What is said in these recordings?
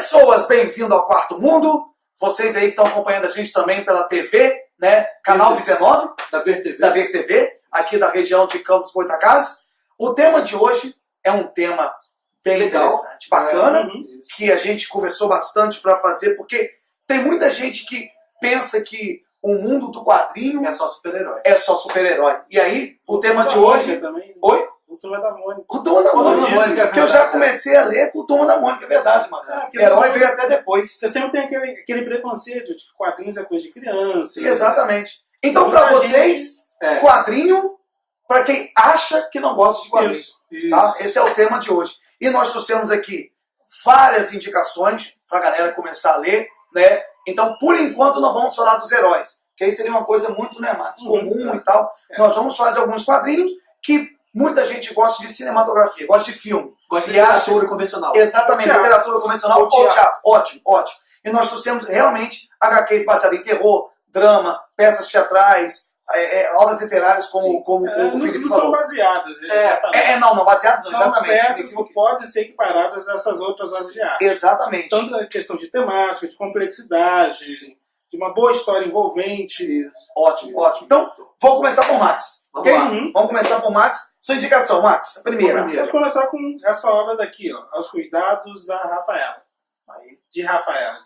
Pessoas, bem-vindo ao Quarto Mundo. Vocês aí que estão acompanhando a gente também pela TV, né? Canal 19 da VerTV. Da VerTV, aqui da região de Campos Goytacazes. O tema de hoje é um tema bem legal, interessante, bacana, que a gente conversou bastante para fazer, porque tem muita gente que pensa que o mundo do quadrinho é só super-herói. É só super-herói. E aí, o tema de hoje... Também. Oi? O Turma da Mônica. O Turma da Mônica, que eu já comecei a ler com o Turma da Mônica, é verdade, mano. Herói veio até depois. Você sempre tem aquele preconceito de que quadrinhos é coisa de criança. Exatamente. Então, para vocês, quadrinho, para quem acha que não gosta de quadrinho. Isso. Tá? Esse é o tema de hoje. E nós trouxemos aqui várias indicações para a galera começar a ler, né? Então, por enquanto, não vamos falar dos heróis, que aí seria uma coisa muito, né, Matos, comum e tal. Nós vamos falar de alguns quadrinhos que muita gente gosta de cinematografia, gosta de filme. Gosta de literatura convencional. Exatamente, literatura convencional ou teatro. Ótimo, ótimo. E nós trouxemos realmente HQs baseadas em terror, drama, peças teatrais, obras literárias, como o Felipe não falou. Não são baseadas. Não baseadas não, são exatamente. Peças que podem ser equiparadas a essas outras obras de arte. Exatamente. Tanto a questão de temática, de complexidade, de uma boa história envolvente. Ótimo, ótimo. Então, vou começar com o Max. Ok? Vamos começar com o Max. Sua indicação, Max, a primeira. Vamos começar com essa obra daqui, ó, Aos Cuidados da Rafaela. De Rafaela,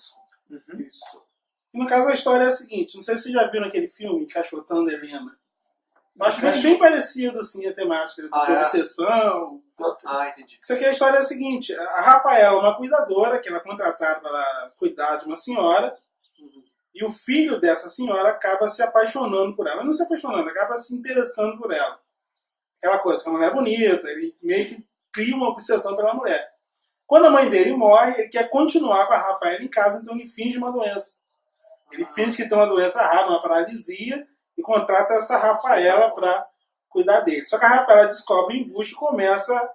desculpa. Isso. E no caso a história é a seguinte, não sei se vocês já viram aquele filme, Cachotando Helena. Eu acho que é bem parecido, assim, a temática de obsessão. Entendi. Isso aqui a história é a seguinte, a Rafaela é uma cuidadora, que ela é contratada para cuidar de uma senhora, e o filho dessa senhora acaba se apaixonando por ela. Não se apaixonando, acaba se interessando por ela. Aquela coisa, que a mulher é bonita, ele meio que cria uma obsessão pela mulher. Quando a mãe dele morre, ele quer continuar com a Rafaela em casa, então ele finge uma doença. Ele finge que tem uma doença rara, uma paralisia, e contrata essa Rafaela para cuidar dele. Só que a Rafaela descobre o embuste e começa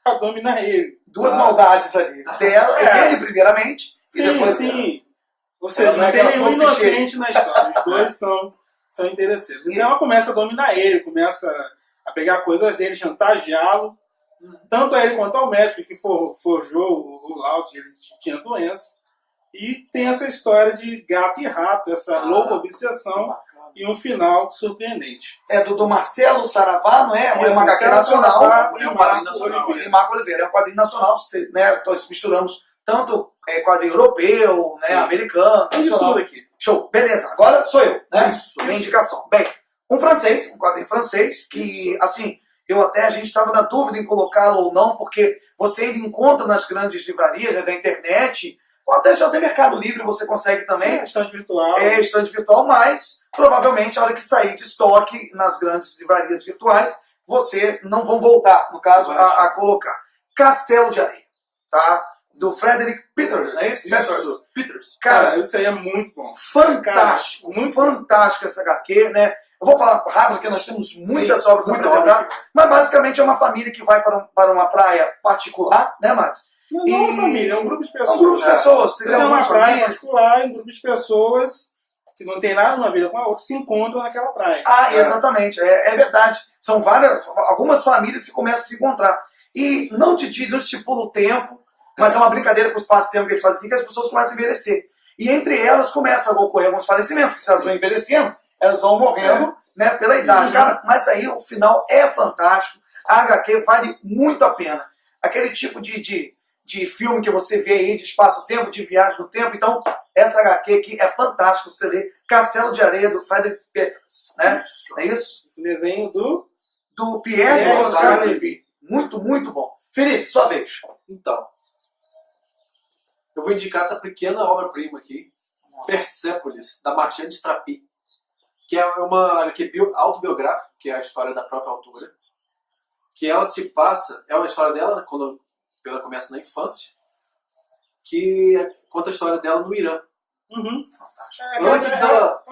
a dominar ele. Duas maldades ali. Dele, primeiramente, sim, e depois sim. Ou seja, não tem nenhum inocente na história. Os dois são interesseiros. Então ela começa a dominar ele, começa a pegar coisas dele, chantageá-lo. Tanto a ele quanto ao médico que forjou o laudo, ele tinha doença. E tem essa história de gato e rato, essa louca obsessão e um final surpreendente. É do Marcelo Saravá, não é? É uma HQ nacional. É um quadrinho nacional. E Marco Oliveira. É um quadrinho nacional, né? Nós misturamos tanto quadrinho europeu, né? Americano, nacional. Tudo aqui. Show. Beleza. Agora sou eu, né? Isso. Minha indicação. Bem, um quadrinho francês, que, assim, a gente estava na dúvida em colocá-lo ou não, porque você ainda encontra nas grandes livrarias, né, da internet, ou até já tem Mercado Livre, você consegue também. Sim, estante virtual. Estante virtual, mas provavelmente a hora que sair de estoque nas grandes livrarias virtuais, você não vão voltar, no caso, a colocar. Castelo de Areia, tá? Do Frederick Peters, não é isso? Peters. Cara, isso aí é muito bom. Fantástico, muito fantástico essa HQ, né? Eu vou falar rápido, porque nós temos muitas obras a apresentar, mas basicamente é uma família que vai para uma praia particular, né, Matos? Não é uma família, é um grupo de pessoas. É um grupo de pessoas. Você tem uma praia particular, um grupo de pessoas que não tem nada uma vida com a outra, se encontram naquela praia. Exatamente, é verdade. São algumas famílias que começam a se encontrar. E não te diz, não estipula o tempo, mas é uma brincadeira com o espaço-tempo que eles fazem aqui, que as pessoas começam a envelhecer. E entre elas começam a ocorrer alguns falecimentos, porque se elas vão envelhecendo, elas vão morrendo, né, pela idade. Cara, mas aí o final é fantástico, a HQ vale muito a pena. Aquele tipo de filme que você vê aí, de espaço-tempo, de viagem no tempo, então essa HQ aqui é fantástico você ler. Castelo de Areia, do Frederick Peters, né? É isso? Desenho do Pierre Oscar Levy. Muito, muito bom. Felipe, sua vez. Então, eu vou indicar essa pequena obra-prima aqui, Persépolis, da Marjane Strapi, que é uma autobiográfica, que é a história da própria autora, que ela se passa, é uma história dela, quando ela começa na infância, que conta a história dela no Irã. Ela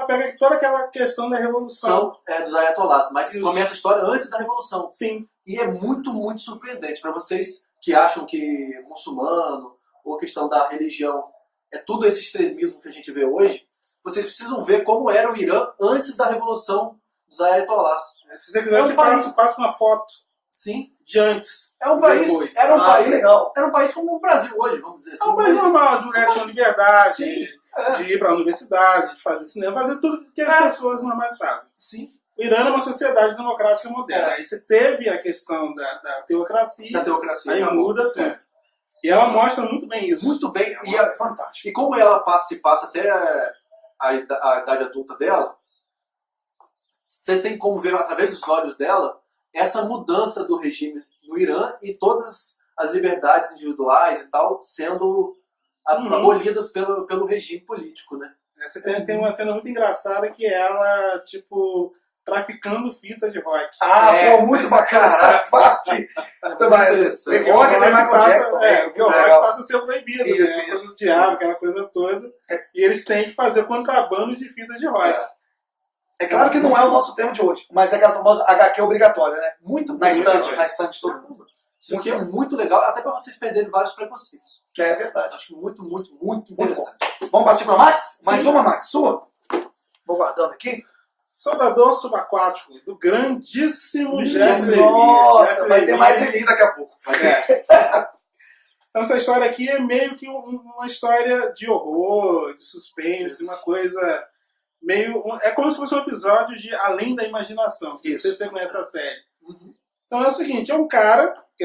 pega toda aquela questão da revolução. Dos ayatollahs, mas começa a história antes da revolução. Sim. E é muito, muito surpreendente. Para vocês que acham que muçulmano ou a questão da religião é tudo esse extremismo que a gente vê hoje, vocês precisam ver como era o Irã antes da revolução dos ayatollahs. Se você quiser, eu te passo uma foto. Sim. de antes. É um país, depois. era um país legal. Era um país como o Brasil hoje, vamos dizer assim. É um país normal, as mulheres tinham liberdade Sim, de ir para a universidade, de fazer cinema, fazer tudo que as pessoas normais fazem. Sim. O Irã é uma sociedade democrática moderna. É. Aí você teve a questão da teocracia, Da teocracia. aí acabou. muda tudo. É. E ela mostra muito bem isso. Muito bem. E é fantástico. E como ela passa até a idade adulta dela, você tem como ver através dos olhos dela essa mudança do regime no Irã e todas as liberdades individuais e tal sendo abolidas pelo regime político, né? Você tem uma cena muito engraçada que ela, tipo, traficando fita de rock. Pô, muito bacana. Parte. Muito interessante. Rock tem Michael Jackson. Porque o rock passa a ser proibido, Isso, né? A coisa isso, do diabo, aquela coisa toda. E eles têm que fazer contrabando de fita de rock. É claro que não é o nosso tema de hoje, mas é aquela famosa HQ obrigatória, né? Muito Na estante, bem. na estante de todo mundo. Isso aqui é muito legal, até para vocês perderem vários preconceitos. Que é verdade. Acho muito interessante. Vamos partir para Max? Mais Sim. uma, Max, sua? Vou guardando aqui. Soldador subaquático, do grandíssimo Jeff Lemire. Nossa, Jeff vai ter Lemire. mais Lemire daqui a pouco. Então essa história aqui é meio que uma história de horror, de suspense, uma coisa meio... É como se fosse um episódio de Além da Imaginação. Não sei se você conhece a série. Então é o seguinte, é um cara, que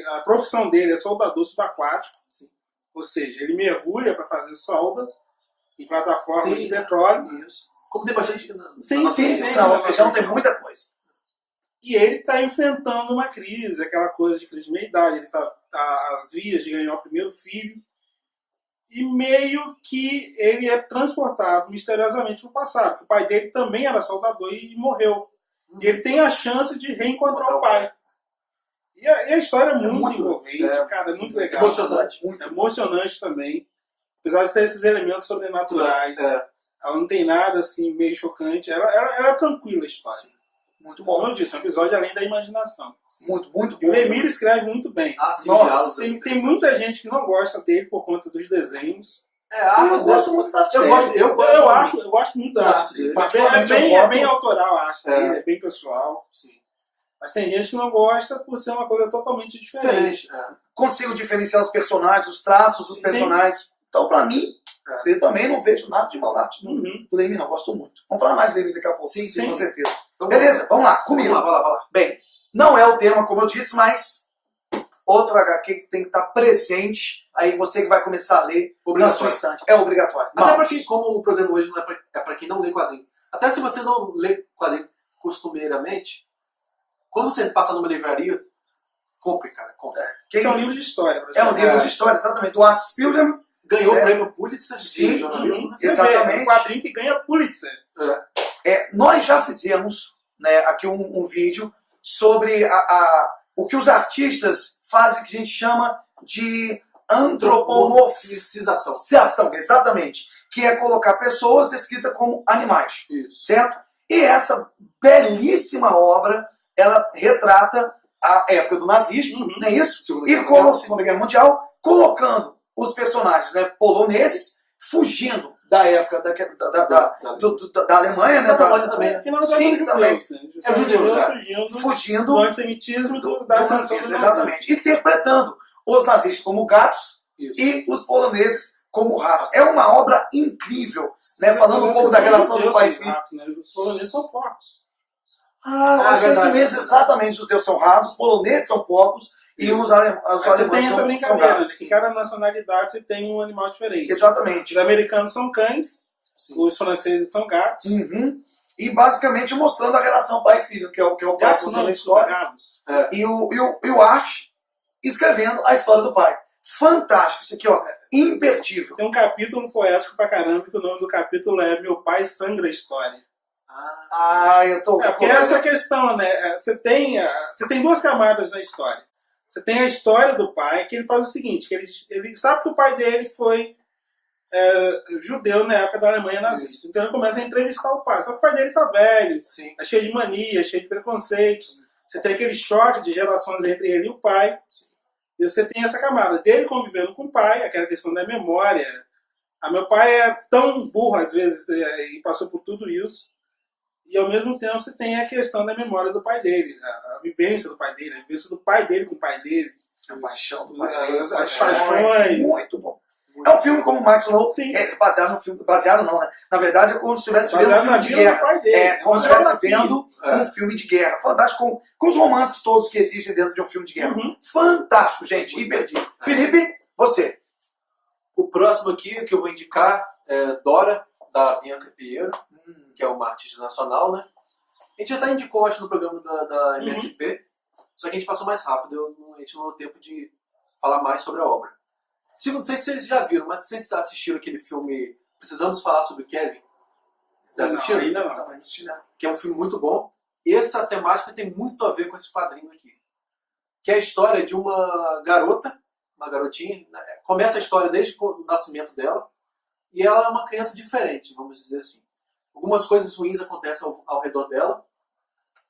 a profissão dele é soldador subaquático, ou seja, ele mergulha para fazer solda em plataformas de petróleo. Isso. Como tem bastante... Sim, Não, ou seja, não tem muita coisa. E ele está enfrentando uma crise, aquela coisa de crise de meia-idade, ele está às vias de ganhar o primeiro filho, e meio que ele é transportado misteriosamente para o passado, porque o pai dele também era soldador e morreu. E ele tem a chance de reencontrar o pai. E a história é muito envolvente, cara, é muito legal. Emocionante. Muito emocionante também. Apesar de ter esses elementos sobrenaturais, ela não tem nada assim meio chocante. Ela é tranquila a história. Muito Como bom. eu disse, é um episódio além da imaginação. Muito bom. E o Lemire escreve muito bem. Sim, Nossa, Tem muita gente que não gosta dele por conta dos desenhos. A arte Eu gosto muito da arte Eu dele. gosto. Eu gosto muito da arte dele. Particularmente, É bem autoral a arte É. dele, é bem pessoal. Sim. Mas tem gente que não gosta por ser uma coisa totalmente diferente. Consigo diferenciar os personagens, os traços dos personagens. Então, pra mim, eu também não vejo nada de mal na arte do Lemire, não. Gosto muito. Vamos falar mais do Lemire daqui a pouco. Sim. Com certeza. Então, Beleza, vamos lá, comigo. Vai lá. Bem, não é o tema, como eu disse, mas outro HQ que tem que estar presente, aí você que vai começar a ler na sua estante. É obrigatório. Até Vamos. porque, como o programa hoje não é pra quem não lê quadrinho. Até se você não lê quadrinho costumeiramente, quando você passa numa livraria, compre, cara, compre. Isso é um livro de história. É um livro de história, exatamente. Do Art Spiegelman. Ganhou o prêmio Pulitzer Sim, de jornalismo. Né? exatamente. É um quadrinho que ganha Pulitzer. Nós já fizemos, né, aqui um vídeo sobre o que os artistas fazem, que a gente chama de antropomorfização. Exatamente. Que é colocar pessoas descritas como animais. Isso. Certo? E essa belíssima obra, ela retrata a época do nazismo, não é isso? Segunda Guerra Mundial, colocando os personagens, né, poloneses fugindo da época da Alemanha, né? Da Alemanha também. Que não Sim, são também. judeus, né? É judeus, Fugindo do antissemitismo e da ascensão do nazismo. exatamente. Interpretando os nazistas como gatos e os poloneses como ratos. É uma obra incrível, né? Falando um pouco da relação do pai e filho. Né? Os poloneses são porcos. Acho que é isso mesmo, exatamente. Os judeus são ratos, os poloneses são porcos e os alemães Você tem essa são brincadeira, gatos. de que cada nacionalidade você tem um animal diferente. Exatamente. Os americanos são cães, os franceses são gatos. E basicamente mostrando a relação pai e filho, que é o pai Gatos contando não, a história. gatos. E o Art escrevendo a história do pai. Fantástico, isso aqui, ó, imperdível. Tem um capítulo poético pra caramba, que o nome do capítulo é Meu Pai Sangra a História. Eu tô... Porque essa questão, né? Você tem duas camadas na história. Você tem a história do pai, que ele faz o seguinte, que ele sabe que o pai dele foi judeu na época da Alemanha nazista. Então ele começa a entrevistar o pai. Só que o pai dele tá velho, tá cheio de mania, cheio de preconceitos. Você tem aquele choque de gerações entre ele e o pai. E você tem essa camada dele convivendo com o pai, aquela questão da memória. Meu pai é tão burro às vezes e passou por tudo isso. E ao mesmo tempo você tem a questão da memória do pai dele, a vivência do pai dele, a vivência do pai dele com o pai dele. A paixão do pai dele, As paixões. Muito bom. É um filme, como o Max falou, Sim. baseado no filme. Baseado não, né? Na verdade, é como se estivesse vendo um Baseado filme na de vida do guerra. pai dele. É como se Baseado estivesse na vendo filha. um filme de guerra. Fantástico, com os romances todos que existem dentro de um filme de guerra. Uhum. Fantástico, gente. Imperdível. Felipe, você. O próximo aqui que eu vou indicar é Dora, da Bianca Pinheiro, que é uma artista nacional, né? A gente já até indicou, acho, no programa da MSP, só que a gente passou mais rápido, a gente não deu tempo de falar mais sobre a obra. Não sei se vocês já viram, mas vocês assistiram aquele filme Precisamos Falar sobre Kevin? Já assistiram? Ainda não. Também não assisti, não. Que é um filme muito bom. Essa temática tem muito a ver com esse quadrinho aqui. Que é a história de uma garota, uma garotinha, né? Começa a história desde o nascimento dela, e ela é uma criança diferente, vamos dizer assim. Algumas coisas ruins acontecem ao redor dela,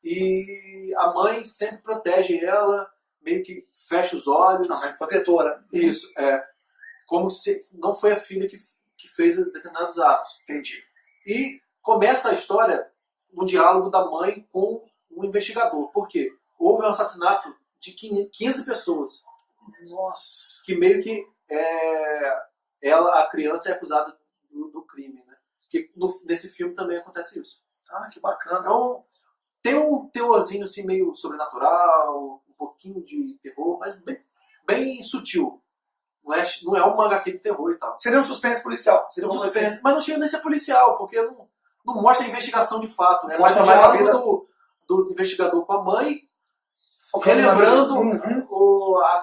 e a mãe sempre protege ela, meio que fecha os olhos. Não, é protetora. Isso, como se não foi a filha que fez determinados atos. Entendi. E começa a história no diálogo da mãe com o investigador. Por quê? Houve um assassinato de 15 pessoas. Nossa. Que meio que a criança é acusada do crime. Né? Que nesse filme também acontece isso. Ah, que bacana. Então, tem um teorzinho assim, meio sobrenatural, um pouquinho de terror, mas bem sutil. Não é um HQ de terror e tal. Seria um suspense policial. Seria Um uma coisa suspense, mas não chega nem a ser policial, porque não mostra a investigação de fato. Né? Mostra Mostra mais o a diálogo do investigador com a mãe, focando na relembrando vida.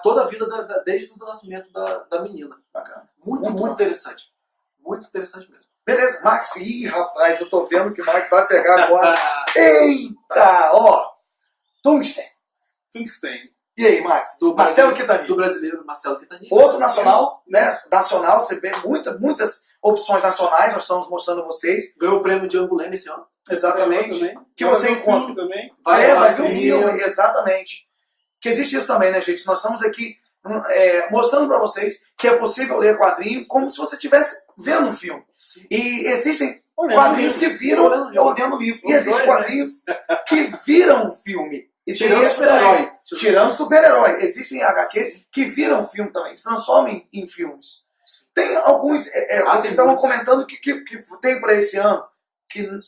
toda a vida desde o nascimento da menina. Bacana. Muito Muito interessante. Muito interessante mesmo. Beleza, Max. Ih, rapaz, eu tô vendo que o Max vai pegar agora. Eita, ó. Tungsten. Tungsten. E aí, Max? Do Marcelo brasileiro- Quintanilha. Do brasileiro Marcelo Quintanilha. Outro nacional, Isso, né? isso. Nacional, você vê muitas opções nacionais, nós estamos mostrando a vocês. Ganhou o prêmio de Angulema esse ano. Exatamente. Também. Que você Vai ver o filme encontra. também. Vai ver um filme. filme, exatamente. Que existe isso também, né, gente? Nós estamos aqui mostrando para vocês que é possível ler quadrinho como se você estivesse vendo um filme. Sim. E existem Olhando quadrinhos o que livro. viram olhando o livro. E Os existem dois, quadrinhos que viram um filme. E tem Tirando o esse super-herói. também. Tirando super-herói. Existem HQs que viram filme também, que se transformam em filmes. Tem alguns. tem Vocês estavam muitos. comentando que tem para esse ano,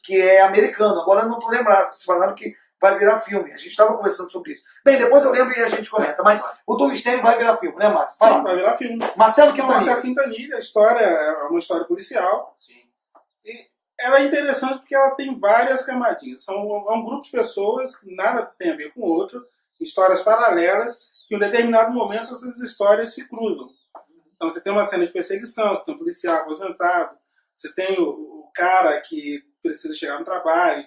que é americano. Agora eu não estou lembrado. Vocês falaram que vai virar filme. A gente estava conversando sobre isso. Bem, depois eu lembro e a gente comenta. Mas o Tungsten vai virar filme, né, Max? Sim, Fala. vai virar filme. Marcelo Então, Marcelo Quintanilha. Quintanilha, a história é uma história policial. Sim. Ela é interessante porque ela tem várias camadinhas. É um grupo de pessoas que nada tem a ver com o outro, histórias paralelas, que em um determinado momento essas histórias se cruzam. Então você tem uma cena de perseguição, você tem um policial aposentado, você tem o cara que precisa chegar no trabalho.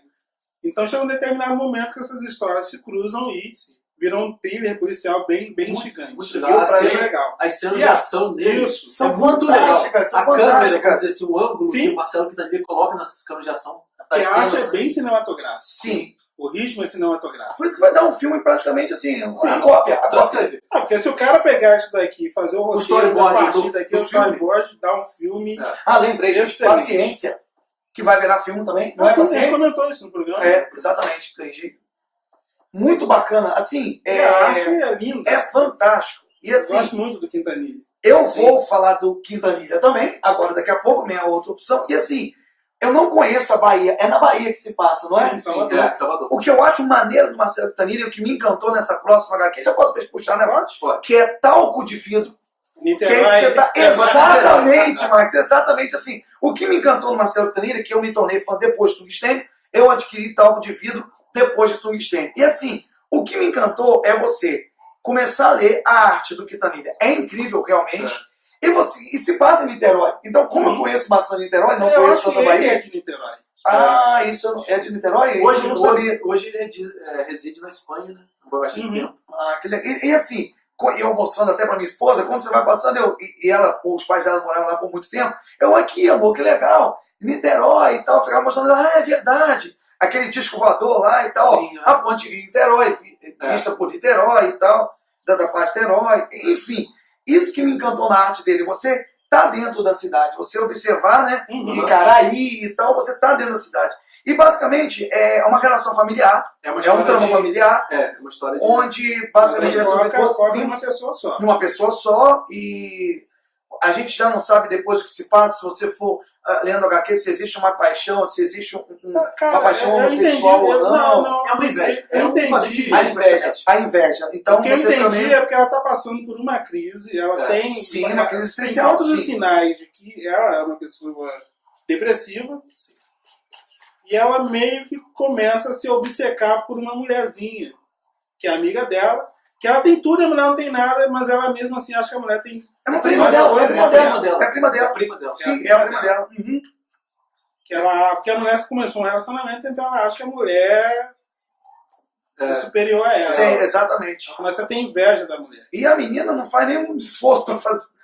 Então chega um determinado momento que essas histórias se cruzam e viram um thriller policial bem instigante. Muito E legal. o prazer é legal. As cenas E de ação dele isso, são muito legal. fantásticas, são A câmera, fantásticas. vamos dizer assim, o ângulo Sim. que o Marcelo Quintanilha coloca nas câmeras de ação. Que Das acha cenas, é bem cinematográfico. Sim. O ritmo é cinematográfico. Por isso que vai dar um filme praticamente assim, Sim. a cópia. transcrever. Porque se o cara pegar isso daqui e fazer o roteiro storyboard a partir do- daqui, do o storyboard dá um filme. Ah, lembrei, gente. Excelente. Paciência, que vai virar filme também. Não é Assim, a gente Paciência? comentou isso no programa. Exatamente. Entendi. Muito bacana. Assim, Eu acho que é lindo. é fantástico. E Eu assim, gosto muito do Quintanilha. eu Sim. vou falar do Quintanilha também, agora daqui a pouco, minha outra opção. E assim, eu não conheço a Bahia. É na Bahia que se passa, não é? Sim, Sim, Salvador. Salvador. O que eu acho maneiro do Marcelo Quintanilha e o que me encantou nessa próxima HQ, já posso puxar, né, Max? Pode. Que é talco de vidro. Que é Niterói. exatamente, Max, exatamente assim. O que me encantou no Marcelo Quintanilha, que eu me tornei fã depois do Tungsten, eu adquiri talco de vidro depois de Tungsten. E assim, o que me encantou é você começar a ler a arte do Quintanilha. É incrível, realmente. E se passa em Niterói. Então, como eu conheço bastante Niterói, não Eu conheço acho que toda a ele é Bahia. de Niterói. Ah, isso é de Niterói? Isso eu não sabia. Hoje ele reside na Espanha, né? Há bastante Uhum. tempo. Ah, e assim, eu mostrando até pra minha esposa, quando você vai passando, os pais dela moravam lá por muito tempo, aqui, amor, que legal, Niterói e tal, eu ficava mostrando ela, é verdade, aquele disco voador lá e tal, Sim, a ponte de Niterói, vista por Niterói e tal, da parte de Niterói, enfim, isso que me encantou na arte dele, você tá dentro da cidade, você observar, né, Uhum. Icaraí e tal, você tá dentro da cidade. E basicamente é uma relação familiar, É uma é um história trama de... familiar, É uma história de... onde basicamente vai ser foca em uma pessoa só. de uma pessoa só e a gente já não sabe depois o que se passa, se você for lendo HQ, se existe uma paixão, se existe Cara, uma paixão eu homossexual entendi, ou não. É uma inveja. Eu É um entendi. quadrinho A inveja, a inveja. Então O que eu você entendi também... é porque ela está passando por uma crise, ela tem... sim, uma crise tem existencial, todos os sim. sinais de que ela é uma pessoa depressiva e ela meio que começa a se obcecar por uma mulherzinha, que é amiga dela, que ela tem tudo e a mulher não tem nada, mas ela mesmo assim acha que a mulher tem... É uma tem prima mais dela, coisa, é prima né? dela. É prima É a dela. prima dela. Sim, é a prima dela. Uhum. Porque a mulher começou um relacionamento, então ela acha que a mulher é superior a ela. Sim, exatamente. Ela começa a ter inveja da mulher. E a menina não faz nenhum esforço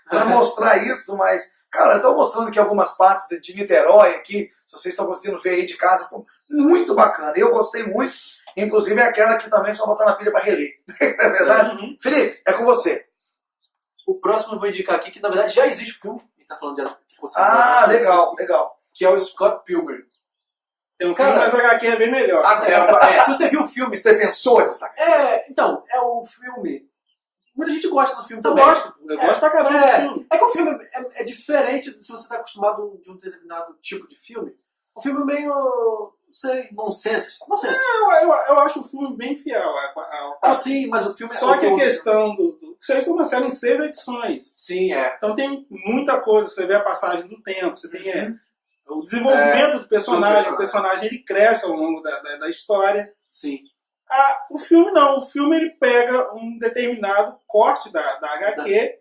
para mostrar isso, mas, cara, eu estou mostrando aqui algumas partes de Niterói aqui, se vocês estão conseguindo ver aí de casa, muito bacana. Eu gostei muito, inclusive é aquela que também só botar na pilha para reler. É verdade? Uhum. Felipe, é com você. O próximo eu vou indicar aqui, que na verdade já existe filme, a gente tá falando de... Ah, legal, legal. Que é o Scott Pilgrim. Tem um Cara, filme, mas a HQ é bem melhor. Se você viu o filme... Os defensores. Então, é o filme... Muita gente gosta do filme Eu também. eu gosto pra caramba do filme. É que o filme é diferente se você está acostumado de um determinado tipo de filme. O filme é meio, não sei, nonsense. Eu acho o filme bem fiel. Sim, mas o filme Só que a questão vocês estão uma série em 6 edições. Sim, é. Então tem muita coisa. Você vê a passagem do tempo, você tem o desenvolvimento do personagem. O personagem ele cresce ao longo da história. Sim. O filme não. O filme ele pega um determinado corte da HQ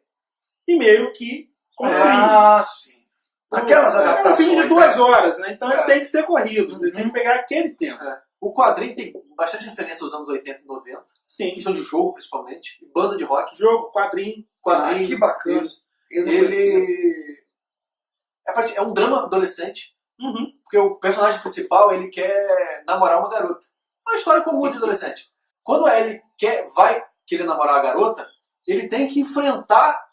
e meio que conclui. Ah, sim. Aquelas É um adaptações. filme de 2 né? horas, né? Então ele tem que ser corrido. Ele tem que pegar aquele tempo. O quadrinho tem bastante referência aos anos 80 e 90. Sim. Questão de jogo, principalmente. E banda de rock. Jogo, quadrinho. Que bacana. Isso. Eu não conhecia. Ele... É um drama adolescente. Uhum. Porque o personagem principal, ele quer namorar uma garota. É uma história comum de adolescente. Quando ele vai querer namorar a garota, ele tem que enfrentar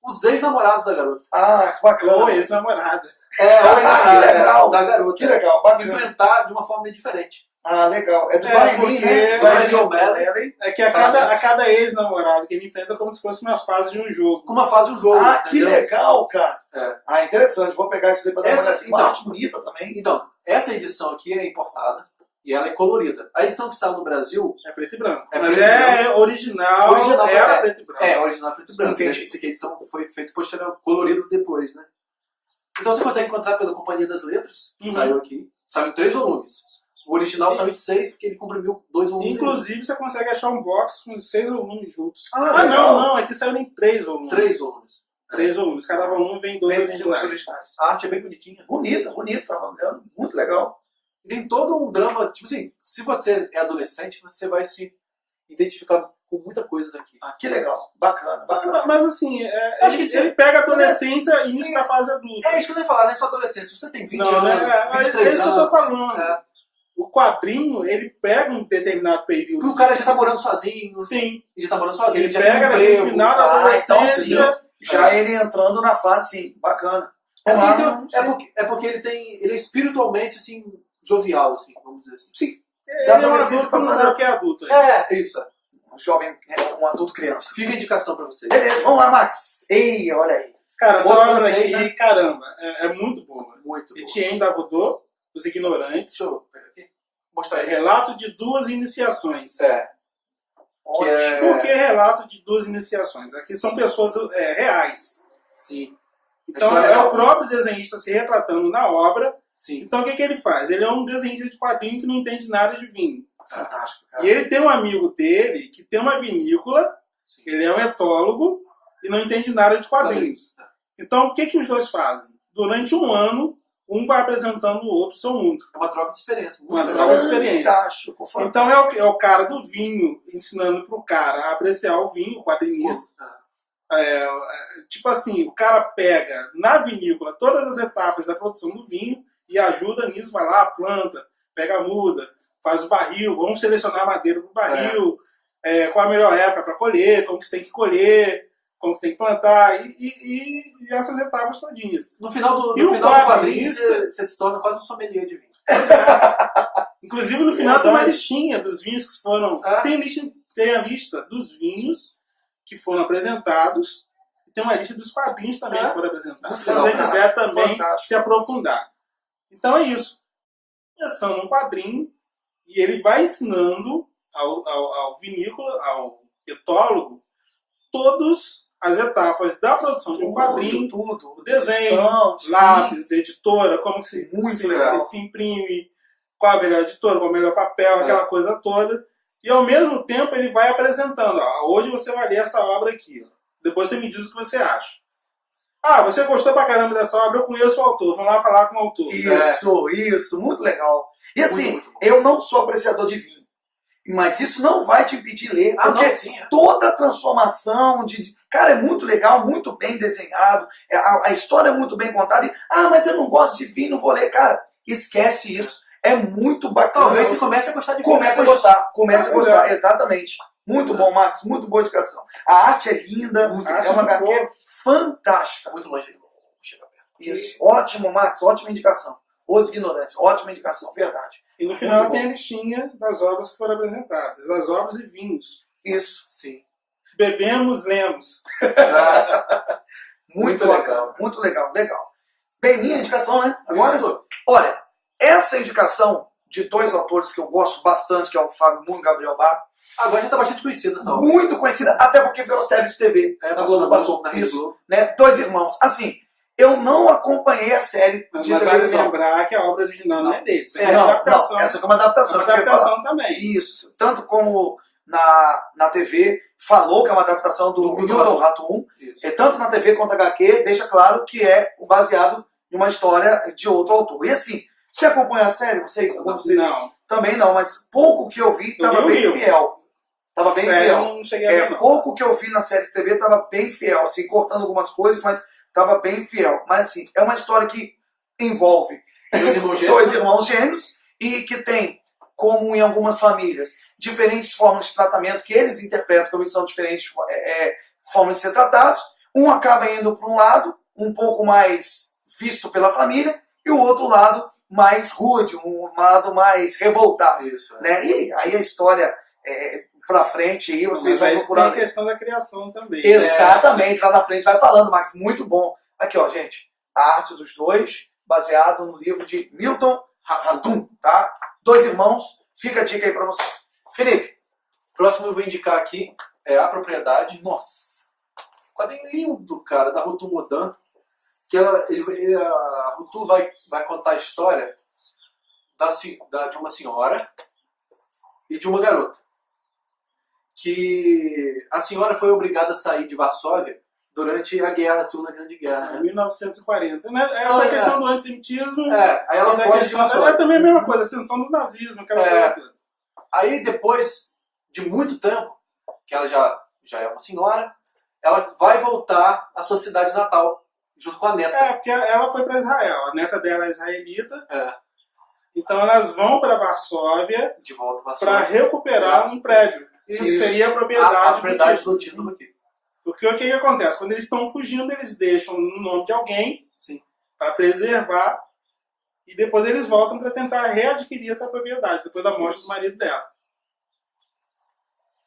os ex-namorados da garota. Ah, que bacana. Ou ex-namorada. que legal. Da garota. Que legal, bacana. Enfrentar de uma forma meio diferente. Ah, legal. É do É, Brian Lee, porque- né? Do Brian Lee O'Malley. É que a cada ex-namorado que ele enfrenta é como se fosse uma fase de um jogo. Com uma fase do jogo. Ah, que entendeu? legal, cara. É. Ah, interessante. Vou pegar isso aí pra dar uma Essa- olhada. Uma então- arte bonita também. Então, essa edição aqui é importada e ela é colorida. A edição que saiu no Brasil É preto e branco. É Mas preto e original, Original, era preto e branco. é original preto e branco. Entendi. Essa aqui a edição foi feita posterior, colorido depois, né? Então você consegue encontrar pela Companhia das Letras, que Uhum. saiu aqui. Saiu em 3 volumes. O original saiu em 6, porque ele comprimiu 2 volumes. Inclusive, você consegue achar um box com 6 volumes juntos. Ah, legal. não. Aqui saiu em 3 volumes. 3 volumes. 3 volumes. Cada volume vem 2 Bem, dois originais. originais. A arte é bem bonitinha. Bonita. Tava olhando. Muito legal. E tem todo um drama, tipo assim, se você é adolescente, você vai se identificar com muita coisa daqui. Ah, que legal. Bacana. Mas assim, Acho que ele pega a adolescência e início da fase adulta. É isso que eu ia falar, não é só adolescência. Se você tem 20 Não, anos, é 23 isso anos... que eu tô falando. É. O quadrinho, ele pega um determinado período. Porque o cara já tá morando sozinho. Sim. Ele já tá morando sozinho, Ele já tem pega no emprego. final da Ah, então adolescência. Já ele entrando na fase, sim. Bacana. É Vamos lá, porque, não sei. é porque ele é espiritualmente, assim, jovial, assim, vamos dizer assim. Sim. Ele é um adolescência adulto que pra não fazer- sabe o que é adulto. Né? Isso. Um jovem, um adulto criança. Fica a indicação pra vocês. Beleza, vamos lá, Max. Ei, olha aí. Cara, essa Outro obra francês, aqui, né? caramba, é muito boa. Muito bom. Etienne Davoudot, Os Ignorantes. Deixa eu pegar aqui. Mostrar É aí. relato de 2 iniciações. Ótimo. Por que relato de 2 iniciações? Aqui são pessoas reais. Sim. Então história é real. o próprio desenhista se retratando na obra. Sim. Então o que ele faz? Ele é um desenhista de quadrinho que não entende nada de vinho. Fantástico, cara. E ele tem um amigo dele que tem uma vinícola, Sim. ele é um etólogo e não entende nada de quadrinhos. Então o que os dois fazem? Durante um ano, um vai apresentando o outro seu mundo. É uma troca de experiência. Muito Uma legal. troca de experiência. Fantástico, fantástico. Então é o cara do vinho ensinando pro cara a apreciar o vinho, o quadrinista. Tipo assim, o cara pega na vinícola todas as etapas da produção do vinho e ajuda nisso, vai lá, planta, pega a muda, faz o barril, vamos selecionar a madeira pro barril, qual a melhor época para colher, como que você tem que colher, como que tem que plantar, e essas etapas todinhas. No final do E o quadrinho, quadrinista- você se torna quase um sommelier de vinho. Inclusive no final tem uma listinha dos vinhos que foram. Tem a lista dos vinhos que foram apresentados e tem uma lista dos quadrinhos também que foram apresentados. Se você quiser também se aprofundar. Então é isso. Começando um quadrinho e ele vai ensinando ao vinícola, ao etólogo, todas as etapas da produção de um quadrinho, o desenho, lápis, editora, como que se imprime, qual a melhor editora, qual o melhor papel, aquela coisa toda. E ao mesmo tempo ele vai apresentando, hoje você vai ler essa obra aqui, depois você me diz o que você acha. Você gostou pra caramba dessa obra, eu conheço o autor, vamos lá falar com o autor. Isso, muito legal. E assim, eu não sou apreciador de vinho, mas isso não vai te impedir de ler, porque toda a transformação cara, é muito legal, muito bem desenhado, a história é muito bem contada, e, mas eu não gosto de vinho, não vou ler. Cara, esquece isso. É muito bacana. Talvez você comece a gostar de vinho. Comece a gostar, exatamente. Muito bom, Max, muito boa indicação. A arte é linda, é uma HQ fantástica. Muito longe, chega perto. Isso, ótimo, Max, ótima indicação. Os Ignorantes, ótima indicação, verdade. E no final tem a listinha das obras que foram apresentadas, das obras e vinhos. Isso, sim. Bebemos, lemos. Muito legal, muito legal. Bem, minha indicação, né? Agora, olha, essa indicação de dois autores que eu gosto bastante, que é o Fábio Moon e Gabriel Bá. Agora já está bastante conhecida essa obra. Muito conhecida, até porque virou série de TV. Na Globo passou. Isso, né? Dois irmãos. Assim, eu não acompanhei a série de televisão. Mas vale lembrar que a obra original não é deles. Não, essa é uma adaptação. É uma adaptação também. Isso, tanto como na TV, falou que é uma adaptação do Menino do Rato 1, tanto na TV quanto na HQ, deixa claro que é baseado em uma história de outro autor. E assim, você acompanha a série? Vocês? Não. Também não, mas pouco que eu vi estava bem fiel. Tava bem fiel. Não cheguei a ver, não. Pouco que eu vi na série de TV estava bem fiel, assim, cortando algumas coisas, mas estava bem fiel. Mas assim, é uma história que envolve dois irmãos gêmeos e que tem, como em algumas famílias, diferentes formas de tratamento que eles interpretam como são diferentes formas de ser tratados. Um acaba indo para um lado, um pouco mais visto pela família, e o outro lado mais rude, um lado mais revoltado. Isso, né? E aí a história pra frente, aí vocês vão procurar. Tem a questão da criação também. Exatamente, lá na frente vai falando, Max, muito bom. Aqui, ó, gente, a arte dos dois, baseado no livro de Milton Ratum, tá? Dois irmãos, fica a dica aí pra você. Felipe. Próximo eu vou indicar aqui é A Propriedade. Nossa, quadrinho lindo, cara, da Rutu Modan. Que a Rutu vai contar a história de uma senhora e de uma garota. Que a senhora foi obrigada a sair de Varsóvia durante a Segunda Grande Guerra. Em 1940. Né? Essa questão do antissemitismo. Aí ela foge de Varsóvia. É também a mesma coisa, a ascensão do nazismo. Aí depois de muito tempo, que ela já é uma senhora, ela vai voltar à sua cidade natal, junto com a neta. Porque ela foi para Israel. A neta dela é israelita. Então elas vão para Varsóvia de volta a Varsóvia para recuperar um prédio. Isso seria a propriedade do título aqui. Porque o que acontece? Quando eles estão fugindo, eles deixam no nome de alguém para preservar e depois eles voltam para tentar readquirir essa propriedade, depois da morte do marido dela.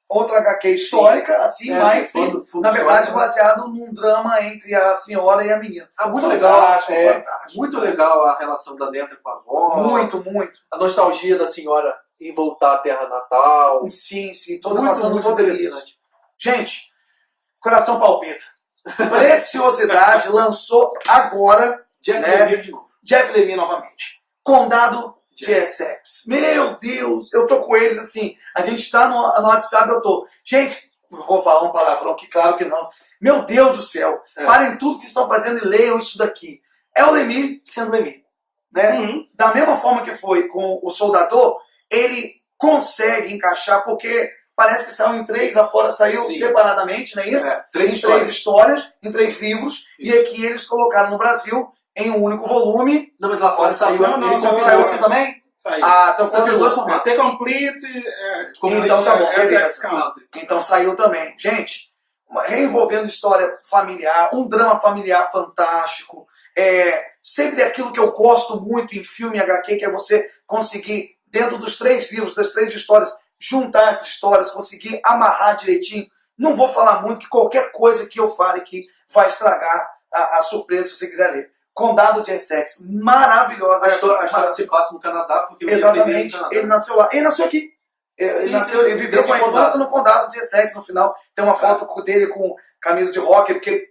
Outra HQ histórica, assim, mas na verdade baseado num drama entre a senhora e a menina. Muito legal. Muito legal a relação da neta com a avó. Muito. A nostalgia da senhora em voltar à terra natal. Sim, passando muito interessante. Gente, coração palpita. Preciosidade lançou agora Jeff Lemire novamente. Condado de Essex. Meu Deus, eu tô com eles assim. A gente tá no WhatsApp, eu tô. Gente, vou falar um palavrão que claro que não. Meu Deus do céu. Parem tudo que estão fazendo e leiam isso daqui. É o Lemire sendo Lemire. Né? Da mesma forma que foi com o Soldador, ele consegue encaixar, porque parece que saiu em 3, lá fora saiu separadamente, não é isso? 3 histórias, em 3 livros, e aqui eles colocaram no Brasil em um único volume. Não, mas lá fora saiu. Saiu assim também? Saiu. Então saiu os dois formatos. The Complete, então tá bom, Essex Count. Então saiu também. Gente, reenvolvendo história familiar, um drama familiar fantástico, sempre aquilo que eu gosto muito em filme HQ, que é você conseguir, dentro dos 3 livros, das 3 histórias, juntar essas histórias, conseguir amarrar direitinho. Não vou falar muito, que qualquer coisa que eu fale aqui vai estragar a surpresa se você quiser ler. Condado de Essex, maravilhosa. A história se passa no Canadá, porque exatamente, ele nasceu lá. Ele nasceu aqui. Ele viveu com a infância no Condado de Essex. No final tem uma foto dele com camisa de hockey, porque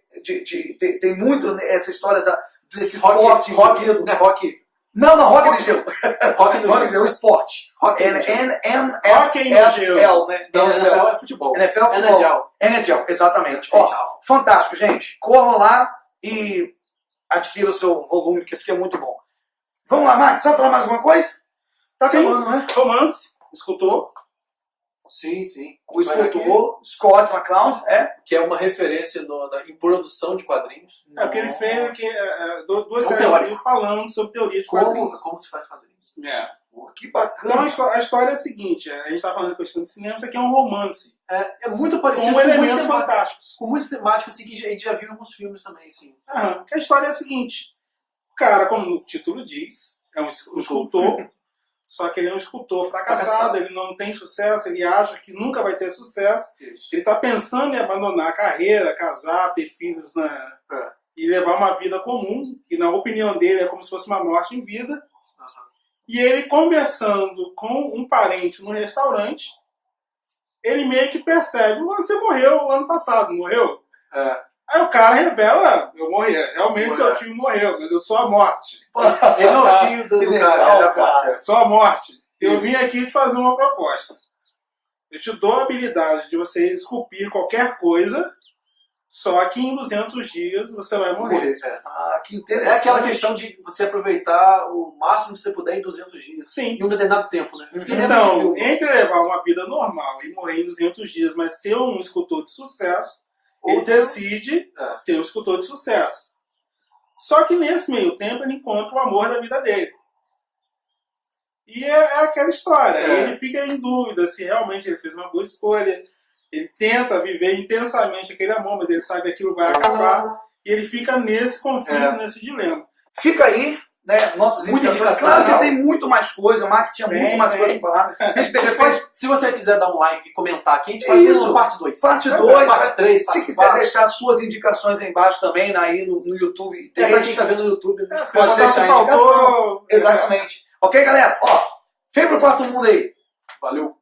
tem muito essa história desse esporte. Rock. Não, rock de gelo. Rock no gelo, esporte. NFL, né? NFL é futebol. NFL é futebol. NHL, exatamente. Ó, fantástico, gente. Corram lá e adquira o seu volume, que isso aqui é muito bom. Vamos lá, Max, vai falar mais alguma coisa? Tá acabando, né? Romance, escultor. Sim. O escultor, Scott McCloud, que é uma referência em produção de quadrinhos. O que ele fez aqui, duas séries falando sobre teoria de quadrinhos. Como se faz quadrinhos. Que bacana. Então a história é a seguinte, a gente está falando de questão de cinema, isso aqui é um romance. É muito parecido com elementos fantásticos. Com muita temática, assim, que a gente já viu em alguns filmes também, assim. A história é a seguinte, o cara, como o título diz, é um escultor, só que ele é um escultor fracassado, ele não tem sucesso, ele acha que nunca vai ter sucesso. Isso. Ele está pensando em abandonar a carreira, casar, ter filhos, e levar uma vida comum, que na opinião dele é como se fosse uma morte em vida. E ele, conversando com um parente no restaurante, ele meio que percebe: você morreu ano passado, não morreu? Aí o cara revela: eu morri, realmente seu tio morreu, mas eu sou a morte. Ele não é o tio do cara. Sou a morte. Eu vim aqui te fazer uma proposta. Eu te dou a habilidade de você esculpir qualquer coisa, só que em 200 dias você vai morrer. Que interessante. É aquela questão de você aproveitar o máximo que você puder em 200 dias. Sim. Em um determinado tempo, né? Então, entre levar uma vida normal e morrer em 200 dias, mas ser um escultor de sucesso, ele decide ser um escultor de sucesso. Só que nesse meio tempo ele encontra o amor da vida dele. E é aquela história. Ele fica em dúvida se realmente ele fez uma boa escolha. Ele tenta viver intensamente aquele amor, mas ele sabe que aquilo vai acabar. E ele fica nesse conflito, nesse dilema. Fica aí, né? Nossas indicações. Claro que tem muito mais coisa. O Max tinha muito mais coisa para falar. Se você quiser dar um like e comentar aqui, a gente faz isso parte 2. Parte 2, parte 3, se quiser deixar suas indicações aí embaixo também, aí no YouTube. Pra quem tá vendo no YouTube, né? Pode deixar a indicação. Exatamente. Ok, galera? Vem pro Quarto Mundo aí. Valeu.